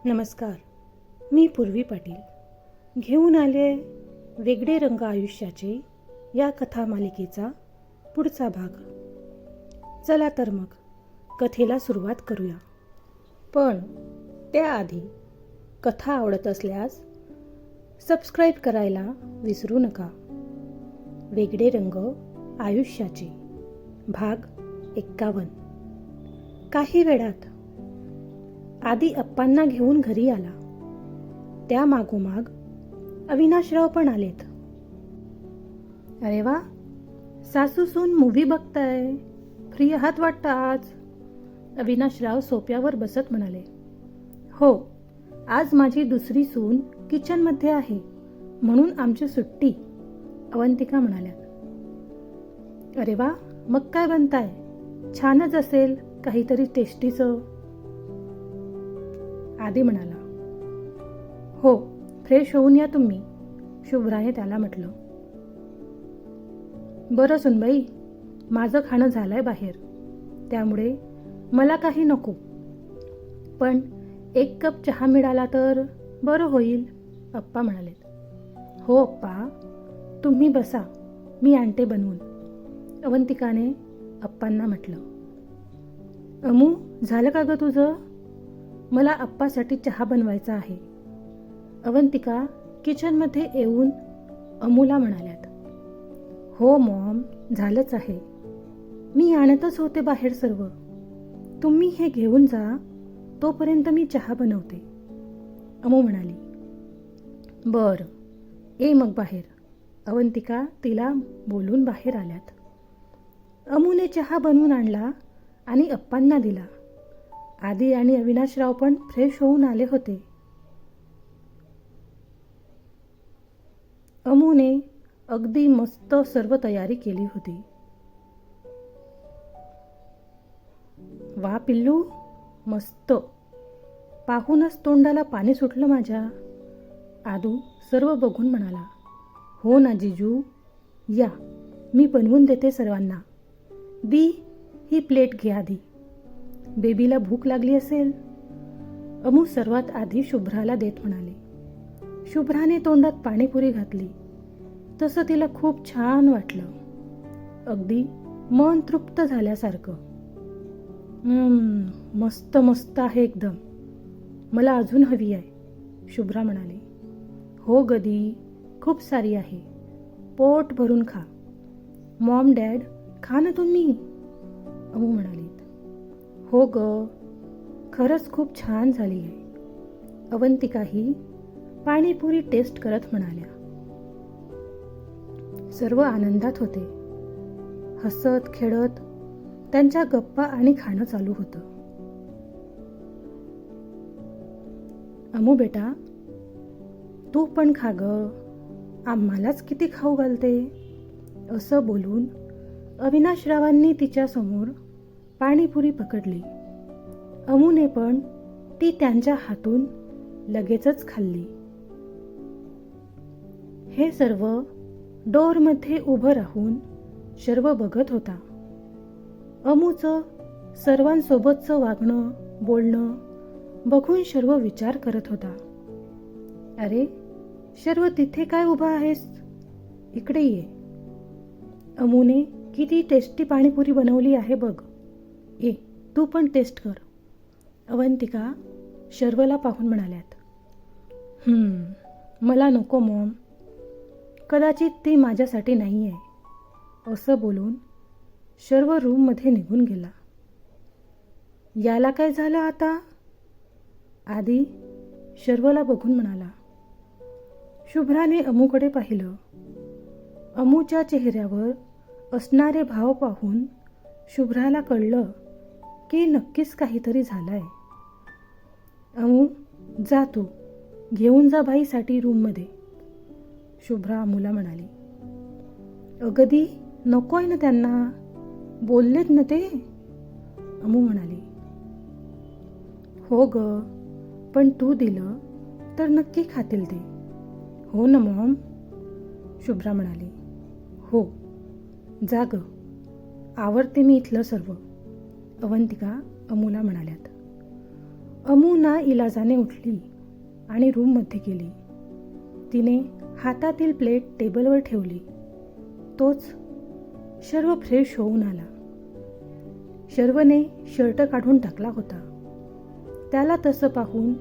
नमस्कार. मी पूर्वी पाटील घेऊन आले वेगळे रंग आयुष्याचे या कथा मालिकेचा पुढचा भाग. चला तर मग कथेला सुरुवात करूया. पण त्याआधी कथा आवडत असल्यास सबस्क्राईब करायला विसरू नका. वेगळे रंग आयुष्याचे भाग 51. काही वेळात आधी अप्पांना घेऊन घरी आला. त्या मागोमाग अविनाशराव पण आलेत. अरे वा, सासू सून मूव्ही बघताय, फ्री आहात वाटतं आज. अविनाशराव सोप्यावर बसत म्हणाले. हो, आज माझी दुसरी सून किचनमध्ये आहे म्हणून आमची सुट्टी. अवंतिका म्हणाल्या. अरे वा, मग काय बनताय? छानच असेल काहीतरी टेस्टीचं. आधी म्हणाला. हो, फ्रेश होऊन या तुम्ही, शुभ्राने त्याला म्हटलं. बरं सुनबाई, माझं खाणं झालंय बाहेर, त्यामुळे मला काही नको, पण 1 कप चहा मिळाला तर बरं होईल, अप्पा म्हणालेत. हो अप्पा, तुम्ही बसा, मी आणते बनवून, अवंतिकाने अप्पांना म्हटलं. अमू, झालं का ग तुझं? मला अप्पासाठी चहा बनवायचा आहे. अवंतिका किचनमध्ये येऊन अमूला म्हणाल्यात. हो मॉम, झालंच आहे, मी आणतच होते बाहेर सर्व. तुम्ही हे घेऊन जा, तोपर्यंत मी चहा बनवते, अमू म्हणाली. बरं, ये मग बाहेर, अवंतिका तिला बोलून बाहेर आल्यात. अमूने चहा बनवून आणला आणि अप्पांना दिला. आदी आणि अविनाशराव पण फ्रेश होऊन आले होते. अमूने अगदी मस्त सर्व तयारी केली होती. वा पिल्लू, मस्त, पाहूनच तोंडाला पाणी सुटलं माझ्या. आदू सर्व बघून म्हणाला. हो ना जिजू, या, मी बनवून देते सर्वांना. दी, ही प्लेट घे आधी, बेबीला भूक लागली असेल. अमू सर्वात आधी शुभ्राला देत म्हणाले. शुभ्राने तोंडात पाणीपुरी घातली. तसं तिला खूप छान वाटलं, अगदी मन तृप्त झाल्यासारखं. मस्त मस्त आहे एकदम, मला अजून हवी आहे, शुभ्रा म्हणाली. हो गदी, खूप सारी आहे, पोट भरून खा. मॉम डॅड, खा ना तुम्ही, अमू म्हणाली. हो ग, खरंच खूप छान झाली आहे, अवंतिकाही पाणीपुरी टेस्ट करत म्हणाल्या. सर्व आनंदात होते. हसत खेळत त्यांच्या गप्पा आणि खाणं चालू होतं. अमू बेटा, तू पण खा ग, आम्हालाच किती खाऊ घालते, असं बोलून अविनाशरावांनी तिच्या समोर पाणीपुरी पकडली. अमूने पण ती त्यांच्या हातून लगेचच खाल्ली. हे सर्व डोअरमध्ये उभं राहून शर्व बघत होता. अमूचं सर्वांसोबतचं वागणं बोलणं बघून शर्व विचार करत होता. अरे शर्व, तिथे काय उभा आहेस, इकडे ये. अमूने किती टेस्टी पाणीपुरी बनवली आहे बघ, ये तू पण टेस्ट कर, अवंतिका शर्वला पाहून म्हणाल्यात. मला नको मॉम, कदाचित ती माझ्यासाठी नाही आहे, असं बोलून शर्व रूममध्ये निघून गेला. याला काय झालं आता, आधी शर्वला बघून म्हणाला. शुभ्राने अमूकडे पाहिलं. अमूच्या चेहऱ्यावर असणारे भाव पाहून शुभ्राला कळलं की नक्कीच काहीतरी झालंय. अमू, जा तू, घेऊन जा बाईसाठी रूममध्ये, शुभ्रा अमूला म्हणाली. अगदी नकोय ना त्यांना, बोललेत ना ते, अमू म्हणाली. हो ग, पण तू दिलं तर नक्की खातील ते. हो ना मॉम, शुभ्रा म्हणाली. हो, जा ग, आवडते मी इथलं सर्व, अवंतिका अमूला म्हणाल्यात. अमू ना इलाजाने उठली आणि रूममध्ये गेली. तिने हातातील प्लेट टेबलवर ठेवली. तोच शर्व फ्रेश होऊन आला. शर्वने शर्ट काढून टाकला होता. त्याला तसं पाहून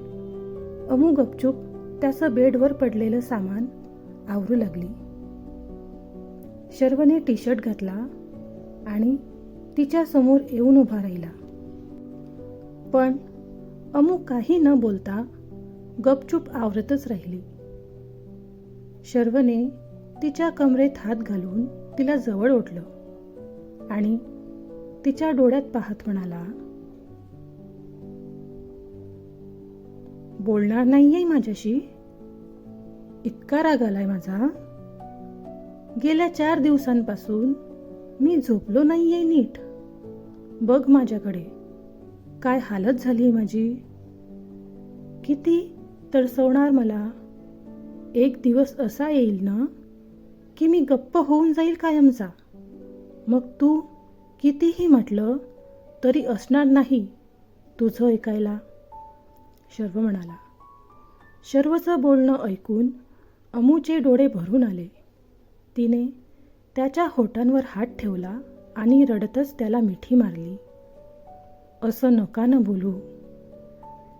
अमू गपचूप त्याचं बेडवर पडलेलं सामान आवरू लागली. शर्वने टी शर्ट घातला आणि तिच्या समोर येऊन उभा राहिला. पण अमू काही न बोलता गपचूप आवरतच राहिली. शर्वने तिच्या कमरेत हात घालून तिला जवळ ओढलं आणि तिच्या डोळ्यात पाहत म्हणाला, बोलणार नाहीये माझ्याशी? इतका राग आलाय माझा? गेल्या 4 दिवसांपासून मी झोपलो नाहीये नीट. बघ माझ्याकडे, काय हालत झाली माझी. किती तडसवणार मला. एक दिवस असा येईल ना की मी गप्प होऊन जाईल कायमचा. मग तू कितीही म्हटलं तरी असणार नाही तुझं ऐकायला, शर्व म्हणाला. शर्वचं बोलणं ऐकून अमूचे डोळे भरून आले. तिने त्याच्या होठांवर हात ठेवला आणि रडतच त्याला मिठी मारली. असं नका न बोलू.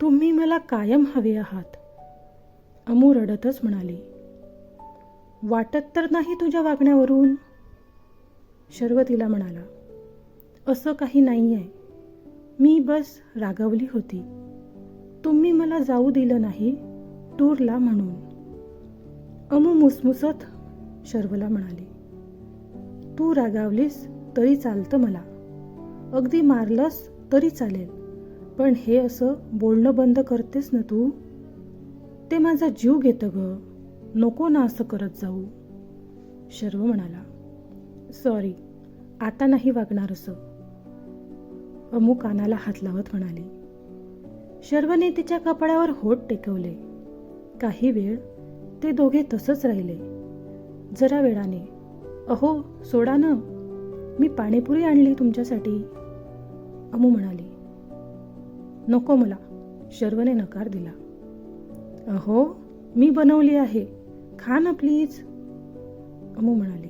तुम्ही मला कायम हवे आहात, अमू रडतच म्हणाली. वाटत तर नाही तुझ्या वागण्यावरून, शर्व तिला म्हणाला. असं काही नाही आहे. मी बस रागावली होती. तुम्ही मला जाऊ दिलं नाही टूरला म्हणून, अमू मुसमुसत शर्वला म्हणाली. तू रागावलीस तरी चालतं मला, अगदी मारलंस तरी चालेल, पण हे असं बोलणं बंद करतेस ना तू. ते माझा जीव घेतं ग. नको ना असं करत जाऊ, शर्व म्हणाला. सॉरी, आता नाही वागणार असं, अमू कानाला हात लावत म्हणाली. शर्वने तिच्या कपाळावर होठ टेकवले. काही वेळ ते दोघे तसंच राहिले. जरा वेळाने, अहो सोडा ना, मी पाणीपुरी आणली तुमच्यासाठी, अमू म्हणाली. नको मला, शर्वने नकार दिला. अहो मी बनवली आहे, खा ना प्लीज, अमू म्हणाली.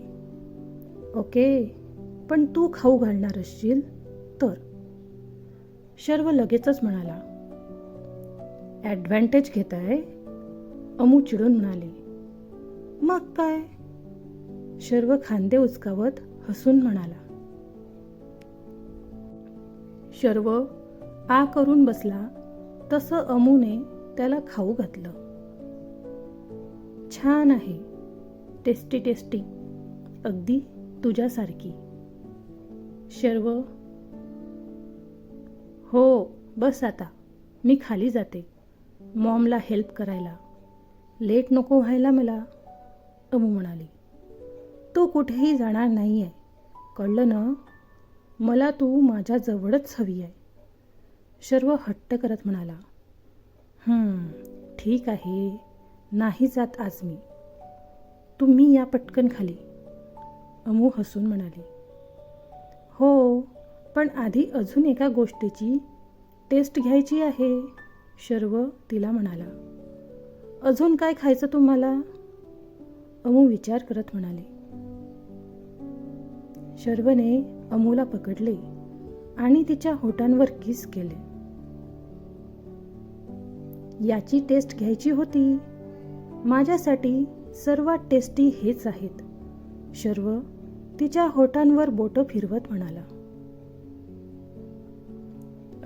ओके, पण तू खाऊ घालणार असशील तर, शर्व लगेचच म्हणाला. ॲडव्हान्टेज घेताय, अमू चिडून म्हणाली. मग काय, शर्व खांदे उचकावत हसून म्हणाला. शर्व आ करून बसला तसं अमूने त्याला खाऊ घातलं. छान आहे, टेस्टी टेस्टी, अगदी तुझ्यासारखी, शर्व. हो बस आता, मी खाली जाते मॉमला हेल्प करायला. लेट नको व्हायला मला, अमू म्हणाली. तू कुठेही जाणार नाही आहे, कळलं ना. मला तू माझ्या जवळच हवी आहे, शर्व हट्ट करत म्हणाला. ठीक आहे, नाही जात आज मी. तुम्ही या पटकन खाली, अमू हसून म्हणाली. हो, पण आधी अजून एका गोष्टीची टेस्ट घ्यायची आहे, शर्व तिला म्हणाला. अजून काय खायचं तुम्हाला, अमू विचार करत म्हणाली. शर्वने अमूला पकडले आणि तिच्या होठांवर किस केले. याची टेस्ट घ्यायची होती. माझ्यासाठी सर्वात टेस्टी हेच आहेत, शर्व तिच्या होठांवर बोटं फिरवत म्हणाला.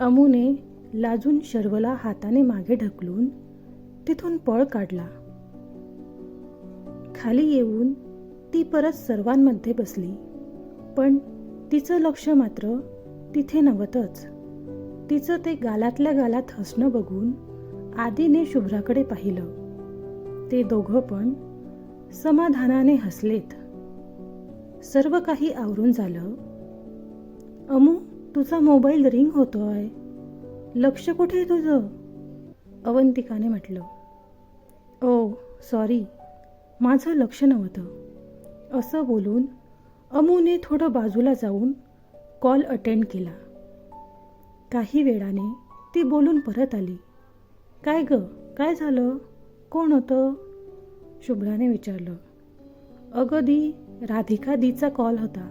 अमूने लाजून शर्वला हाताने मागे ढकलून तिथून पळ काढला. खाली येऊन ती परत सर्वांमध्ये बसली, पण तिचं लक्ष मात्र तिथे नव्हतंच. तिचं ते गालातल्या गालात हसणं बघून आदीने शुभ्राकडे पाहिलं. ते दोघं पण समाधानाने हसलेत. सर्व काही आवरून झालं. अमू, तुझा मोबाईल रिंग होतोय, लक्ष कुठे तुझं, अवंतिकाने म्हटलं. ओ सॉरी, माझं लक्ष नव्हतं, असं बोलून अमूने थोडं बाजूला जाऊन कॉल अटेंड केला. काही वेळाने ती ती बोलून परत आली. काय ग, काय झालं? कोण होतं? शुभ्राने विचारलं. अगं दी, राधिका दीचा कॉल होता.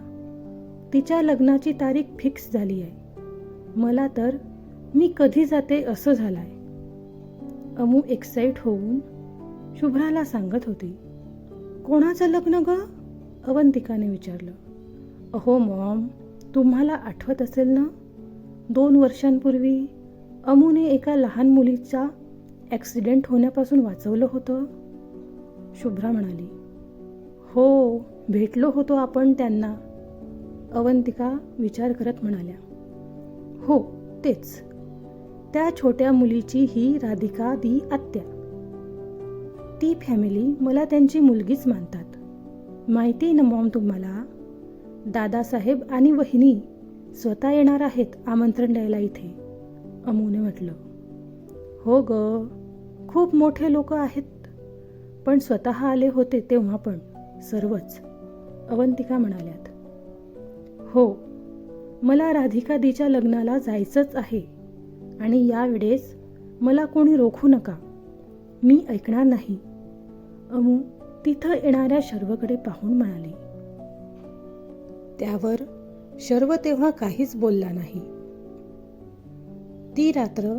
तिच्या लग्नाची तारीख फिक्स झाली आहे. मला तर मी कधी जाते असं झालंय. अमू एक्साईट होऊन शुभ्राला सांगत होती. कोणाचं लग्न ग? अवंतिकाने विचारलं. अहो मॉम, तुम्हाला आठवत असेल ना, 2 वर्षांपूर्वी अमूने एका लहान मुलीचा ॲक्सिडेंट होण्यापासून वाचवलं होतं. शुभ्रा म्हणाली. हो, भेटलो होतो आपण त्यांना. अवंतिका विचार करत म्हणाल्या. हो, तेच. त्या छोट्या मुलीची ही राधिका दी आत्या. ती फॅमिली मला त्यांची मुलगीच मानतात. माहिती आहे ना मॉम तुम्हाला, दादासाहेब आणि वहिनी स्वतः येणार आहेत आमंत्रण द्यायला इथे, अमूने म्हटलं. हो ग, खूप मोठे लोक आहेत. पण स्वतः आले होते तेव्हा पण सर्वच, अवंतिका म्हणाल्यात. हो, मला राधिका दीच्या लग्नाला जायचंच आहे आणि यावेळेस मला कोणी रोखू नका. मी ऐकणार नाही, अमू तिथं येणाऱ्या शर्वकडे पाहून म्हणाली. त्यावर शर्व तेव्हा काहीच बोलला नाही. ती रात्र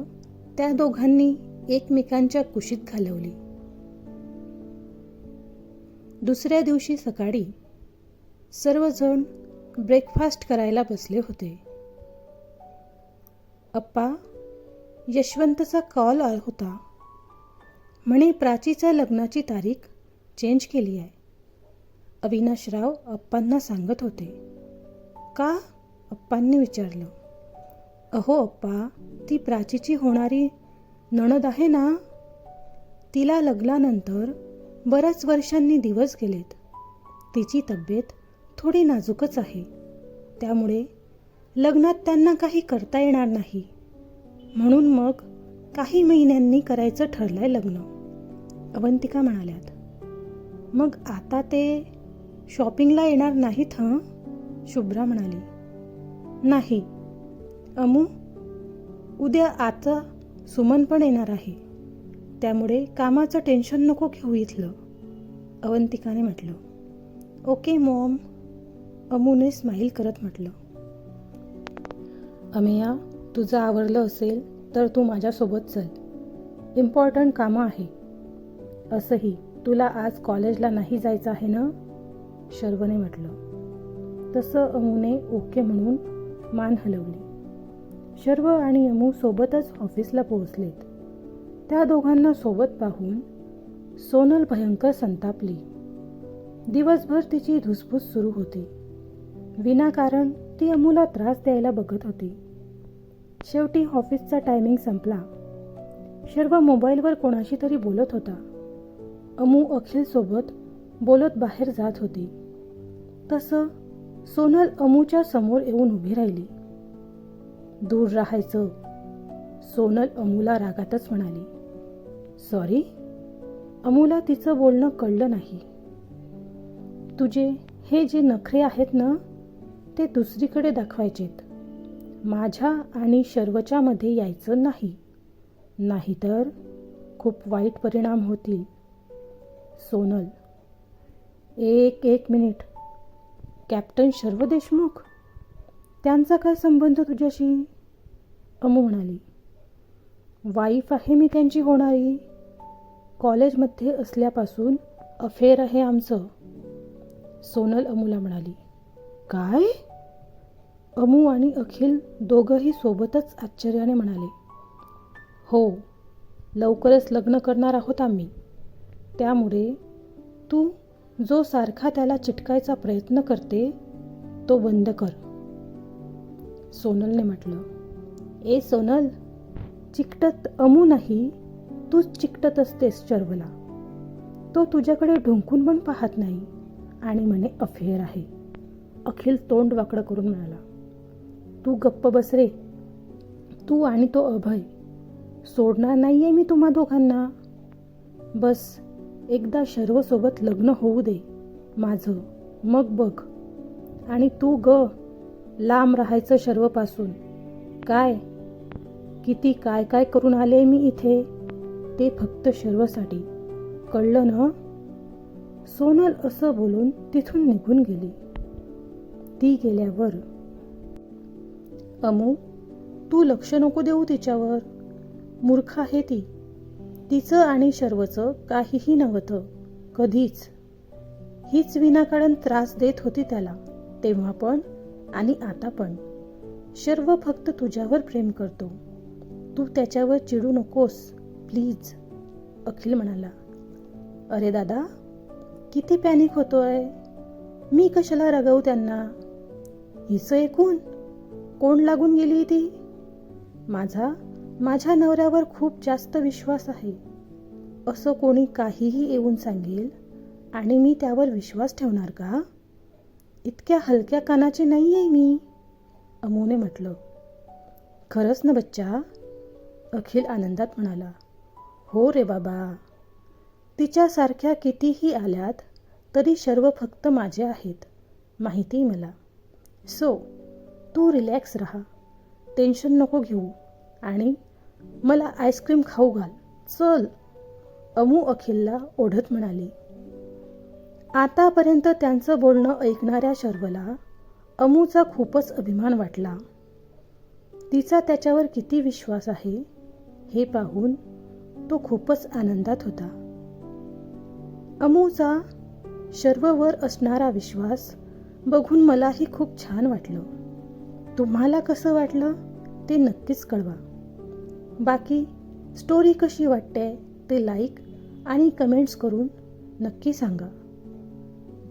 त्या दोघांनी एकमेकांच्या कुशीत घालवली. दुसऱ्या दिवशी सकाळी सर्वजण ब्रेकफास्ट करायला बसले होते. अप्पा, यशवंतचा कॉल आला होता. म्हणे प्राचीच्या लग्नाची तारीख चेंज केली आहे. अविनाशराव अप्पांना सांगत होते. का? अप्पांनी विचारलं. अहो अप्पा, ती प्राचीची होणारी नणद आहे ना, तिला लग्नानंतर बऱ्याच वर्षांनी दिवस गेलेत. तिची तब्येत थोडी नाजूकच आहे. त्यामुळे लग्नात त्यांना काही करता येणार नाही. म्हणून मग काही महिन्यांनी करायचं ठरलंय लग्न, अवंतिका म्हणाल्यात. मग आता ते शॉपिंगला येणार नाहीत हं? शुभ्रा म्हणाली. नाही अमू, उद्या आता सुमन पण येणार आहे. त्यामुळे कामाचं टेन्शन नको घेऊ इथलं, अवंतिकाने म्हटलं. ओके मॉम, अमूने स्माईल करत म्हटलं. अमेया, तुझं आवरलं असेल तर तू माझ्यासोबत चल. इम्पॉर्टंट कामं आहे. असंही तुला आज कॉलेजला नाही जायचं आहे ना, शर्वने म्हटलं. तसं अमूने ओके म्हणून मान हलवली. शर्व आणि अमू सोबतच ऑफिसला पोहोचलेत. त्या दोघांना सोबत पाहून सोनल भयंकर संतापली. दिवसभर तिची धुसफूस सुरू होती. विनाकारण ती अमूला त्रास द्यायला बघत होती. शेवटी ऑफिसचा टायमिंग संपला. शर्व मोबाईलवर कोणाशी तरी बोलत होता. अमू अखिलसोबत बोलत बाहेर जात होती. तसं सोनल अमूच्या समोर येऊन उभी राहिली. दूर राहायचं, सोनल अमूला रागातच म्हणाली. सॉरी, अमूला तिचं बोलणं कळलं नाही. तुझे हे जे नखरे आहेत ना, ते दुसरीकडे दाखवायचेत. माझ्या आणि शर्वच्या मध्ये यायचं नाही, नाहीतर खूप वाईट परिणाम होतील. सोनल, एक मिनिट. कॅप्टन शर्व देशमुख, त्यांचा काय संबंध तुझ्याशी? अमू म्हणाली. वाईफ आहे मी त्यांची होणारी. कॉलेजमध्ये असल्यापासून अफेअर आहे आमचं, सोनल अमूला म्हणाली. काय? अमू आणि अखिल दोघंही सोबतच आश्चर्याने म्हणाले. हो, लवकरच लग्न करणार आहोत आम्ही. त्यामुळे तू जो सारखा त्याला चिटकायचा प्रयत्न करते तो बंद कर, सोनलने म्हटलं. ए सोनल, चिकटत अमू नाही, तूच चिकटत असतेस शर्वला. तो तुझ्याकडे ढुंकून पण पाहत नाही आणि म्हणे अफेअर आहे. अखिल तोंड वाकडं करून म्हणाला. तू गप्प बस रे. तू आणि तो अभय, सोडणार नाहीये मी तुम्हा दोघांना. बस एकदा शर्वसोबत लग्न होऊ दे माझं, मग बघ. आणि तू ग, लांब राहायचं शर्वपासून. काय? किती काय काय करून आले मी इथे, ते फक्त शर्वसाठी. कळलं ना? सोनल असं बोलून तिथून निघून गेली. ती गेल्यावर, अमू, तू लक्ष नको देऊ तिच्यावर. मूर्ख आहे ती. तिचं आणि शर्वचं काहीही नव्हतं, कधीच. हीच विनाकारण त्रास देत होती त्याला, तेव्हा पण आणि आता पण. शर्व फक्त तुझ्यावर प्रेम करतो. तू त्याच्यावर चिडू नकोस प्लीज, अखिल म्हणाला. अरे दादा, किती पॅनिक होतोय. मी कशाला रागवू त्यांना. हिचं ऐकून कोण लागून गेली ती. माझ्या नवऱ्यावर खूप जास्त विश्वास आहे. असं कोणी काहीही येऊन सांगेल आणि मी त्यावर विश्वास ठेवणार का? इतक्या हलक्या कानाची नाही आहे मी, अमूने म्हटलं. खरंच ना बच्चा, अखिल आनंदात म्हणाला. हो रे बाबा. तिच्यासारख्या कितीही आल्यात तरी शर्व फक्त माझे आहेत, माहिती मला. सो तू रिलॅक्स राहा, टेन्शन नको घेऊ आणि मला आईस्क्रीम खाऊ घाल चल, अमू अखिलला ओढत म्हणाली. आतापर्यंत त्यांचं बोलणं ऐकणाऱ्या शर्वला अमूचा खूपच अभिमान वाटला. तिचा त्याच्यावर किती विश्वास आहे हे पाहून तो खूपच आनंदात होता. अमूचा शर्ववर असणारा विश्वास बघून मलाही खूप छान वाटलं. तुम्हाला कसं वाटलं ते नक्कीच कळवा. बाकी स्टोरी कशी वाटते ते लाईक आणि कमेंट्स करून नक्की सांगा.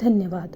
धन्यवाद.